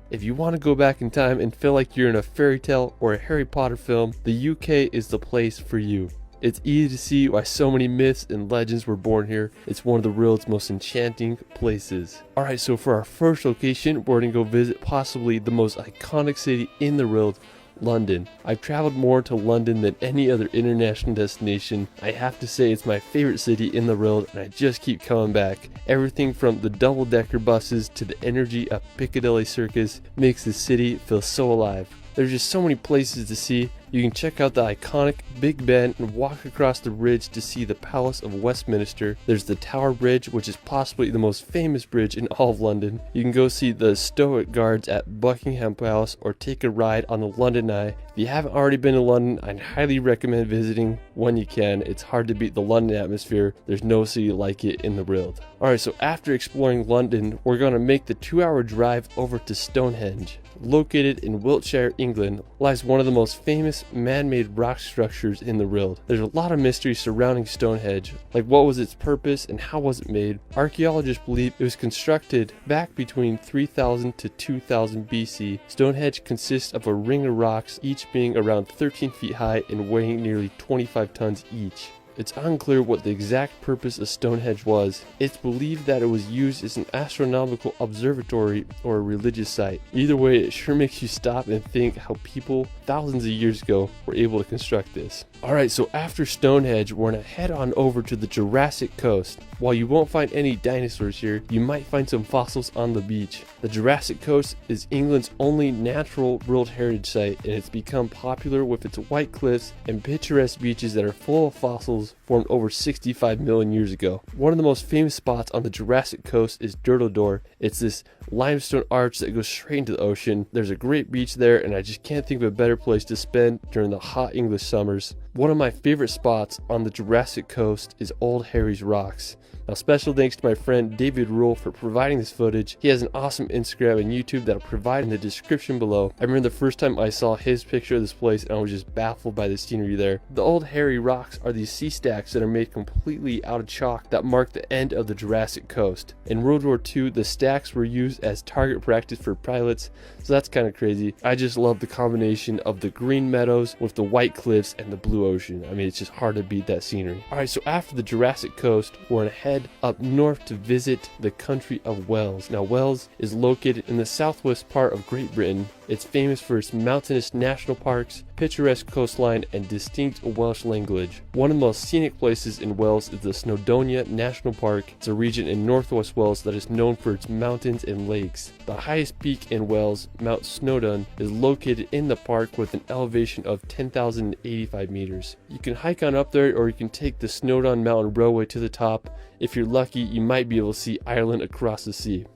If you want to go back in time and feel like you're in a fairy tale or a Harry Potter film, the UK is the place for you. It's easy to see why so many myths and legends were born here. It's one of the world's most enchanting places. Alright, so for our first location, we're going to go visit possibly the most iconic city in the world, London. I've traveled more to London than any other international destination. I have to say it's my favorite city in the world, and I just keep coming back. Everything from the double-decker buses to the energy of Piccadilly Circus makes the city feel so alive. There's just so many places to see. You can check out the iconic Big Ben and walk across the bridge to see the Palace of Westminster. There's the Tower Bridge, which is possibly the most famous bridge in all of London. You can go see the Stoic Guards at Buckingham Palace or take a ride on the London Eye. If you haven't already been to London, I'd highly recommend visiting when you can. It's hard to beat the London atmosphere. There's no city like it in the world. Alright, so after exploring London, we're going to make the 2-hour drive over to Stonehenge. Located in Wiltshire, England, lies one of the most famous man-made rock structures in the world. There's a lot of mystery surrounding Stonehenge, like what was its purpose and how was it made. Archaeologists believe it was constructed back between 3000 to 2000 BC. Stonehenge consists of a ring of rocks, each being around 13 feet high and weighing nearly 25 tons each. It's unclear what the exact purpose of Stonehenge was. It's believed that it was used as an astronomical observatory or a religious site. Either way, it sure makes you stop and think how people thousands of years ago were able to construct this. Alright, so after Stonehenge, we're going to head on over to the Jurassic Coast. While you won't find any dinosaurs here, you might find some fossils on the beach. The Jurassic Coast is England's only natural World Heritage Site, and it's become popular with its white cliffs and picturesque beaches that are full of fossils formed over 65 million years ago. One of the most famous spots on the Jurassic Coast is Door. It's this limestone arch that goes straight into the ocean. There's a great beach there, and I just can't think of a better place to spend during the hot English summers. One of my favorite spots on the Jurassic Coast is Old Harry's Rocks. Now, special thanks to my friend David Rule for providing this footage. He has an awesome Instagram and YouTube that I'll provide in the description below. I remember the first time I saw his picture of this place and I was just baffled by the scenery there. The Old Harry Rocks are these sea stacks that are made completely out of chalk that mark the end of the Jurassic Coast. In World War II, the stacks were used as target practice for pilots, so that's kind of crazy. I just love the combination of the green meadows with the white cliffs and the blue ocean. I mean, it's just hard to beat that scenery. Alright, so after the Jurassic Coast, we're gonna head up north to visit the country of Wales. Now, Wales is located in the southwest part of Great Britain. It's famous for its mountainous national parks, picturesque coastline, and distinct Welsh language. One of the most scenic places in Wales is the Snowdonia National Park. It's a region in northwest Wales that is known for its mountains and lakes. The highest peak in Wales, Mount Snowdon, is located in the park with an elevation of 10,085 meters. You can hike on up there, or you can take the Snowdon Mountain Railway to the top. If you're lucky, you might be able to see Ireland across the sea.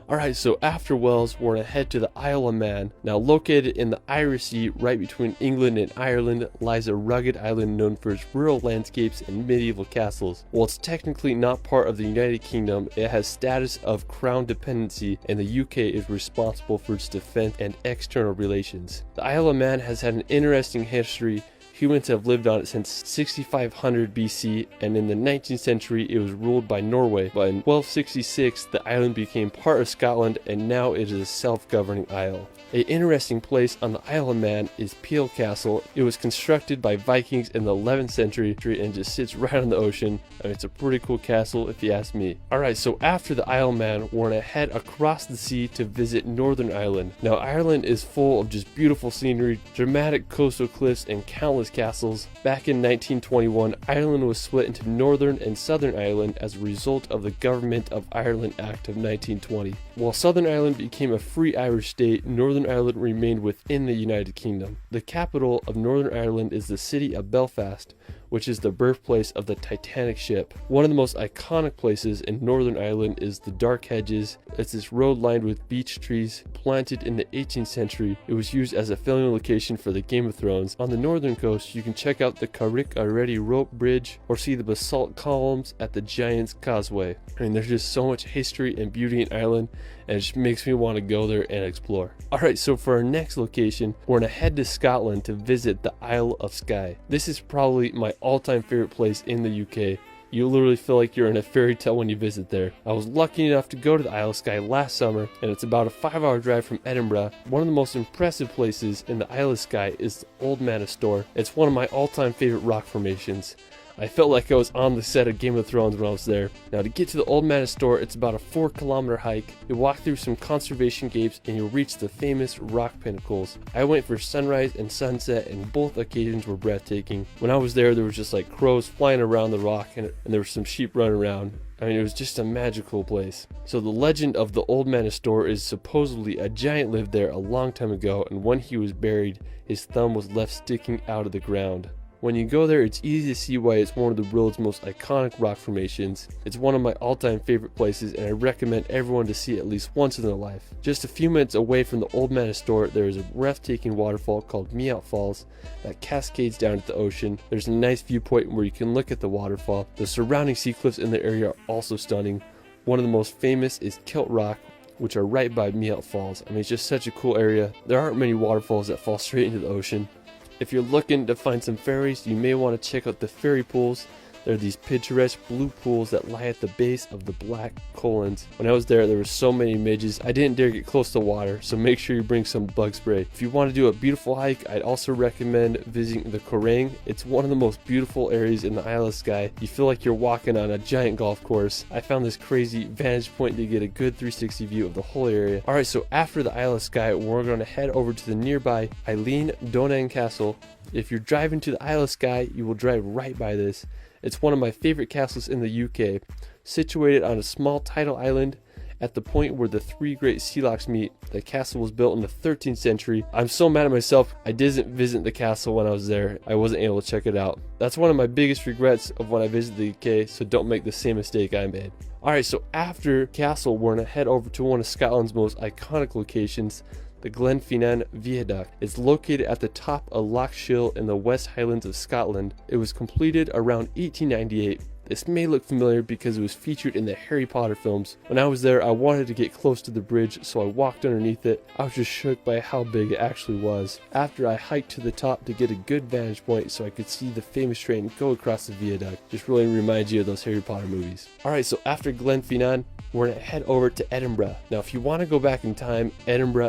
Alright, so after Wales, we're going to head to the Isle of Man. Now, located in the Irish Sea, right between England and Ireland, lies a rugged island known for its rural landscapes and medieval castles. While it's technically not part of the United Kingdom, it has status of crown dependency, and the UK is responsible for its defense and external relations. The Isle of Man has had an interesting history. Humans have lived on it since 6500 BC, and in the 19th century it was ruled by Norway, but in 1266 the island became part of Scotland, and now it is a self-governing isle. An interesting place on the Isle of Man is Peel Castle. It was constructed by Vikings in the 11th century and just sits right on the ocean. I mean, it's a pretty cool castle if you ask me. Alright, so after the Isle of Man, we're going to head across the sea to visit Northern Ireland. Now, Ireland is full of just beautiful scenery, dramatic coastal cliffs, and countless castles. Back in 1921, Ireland was split into Northern and Southern Ireland as a result of the Government of Ireland Act of 1920. While Southern Ireland became a free Irish state, Northern Ireland remained within the United Kingdom. The capital of Northern Ireland is the city of Belfast, which is the birthplace of the Titanic ship. One of the most iconic places in Northern Ireland is the Dark Hedges. It's this road lined with beech trees planted in the 18th century. It was used as a filming location for the Game of Thrones. On the northern coast, you can check out the Carrick Already rope bridge or see the basalt columns at the Giant's Causeway. I mean, there's just so much history and beauty in Ireland, and it just makes me want to go there and explore. Alright, so for our next location, we're going to head to Scotland to visit the Isle of Skye. This is probably my all-time favorite place in the UK. You literally feel like you're in a fairy tale when you visit there. I was lucky enough to go to the Isle of Skye last summer, and it's about a 5-hour drive from Edinburgh. One of the most impressive places in the Isle of Skye is the Old Manor Store. It's one of my all-time favorite rock formations. I felt like I was on the set of Game of Thrones when I was there. Now, to get to the Old Manor Store, it's about a 4-kilometer hike. You walk through some conservation gates and you'll reach the famous rock pinnacles. I went for sunrise and sunset, and both occasions were breathtaking. When I was there was just like crows flying around the rock, and there were some sheep running around. I mean, it was just a magical place. So the legend of the Old Manor Store is supposedly a giant lived there a long time ago, and when he was buried, his thumb was left sticking out of the ground. When you go there, it's easy to see why it's one of the world's most iconic rock formations. It's one of my all-time favorite places, and I recommend everyone to see it at least once in their life. Just a few minutes away from the Old Manor Store, there is a breathtaking waterfall called Meout Falls that cascades down to the ocean. There's a nice viewpoint where you can look at the waterfall. The surrounding sea cliffs in the area are also stunning. One of the most famous is Kilt Rock, which are right by Meout Falls. I mean, it's just such a cool area. There aren't many waterfalls that fall straight into the ocean. If you're looking to find some fairies, you may want to check out the fairy pools. There are these picturesque blue pools that lie at the base of the black colons. When I was there were so many midges, I didn't dare get close to water, so make sure you bring some bug spray. If you want to do a beautiful hike, I'd also recommend visiting the Corang. It's one of the most beautiful areas in the Isle of Skye. You feel like you're walking on a giant golf course. I found this crazy vantage point to get a good 360 view of the whole area. Alright, so after the Isle of Skye, we're going to head over to the nearby Eilean Donan Castle. If you're driving to the Isle of Skye, you will drive right by this. It's one of my favorite castles in the UK, situated on a small tidal island at the point where the 3 great sea locks meet. The castle was built in the 13th century. I'm so mad at myself I didn't visit the castle when I was there. I wasn't able to check it out. That's one of my biggest regrets of when I visited the UK, so don't make the same mistake I made. Alright, so after castle, we're going to head over to one of Scotland's most iconic locations, the Glenfinnan Viaduct. It's located at the top of Loch Shiel in the West Highlands of Scotland. It was completed around 1898. This may look familiar because it was featured in the Harry Potter films. When I was there, I wanted to get close to the bridge, so I walked underneath it. I was just shook by how big it actually was. After I hiked to the top to get a good vantage point so I could see the famous train go across the viaduct. Just really reminds you of those Harry Potter movies. Alright, so after Glenfinnan, we're going to head over to Edinburgh. Now, if you want to go back in time, Edinburgh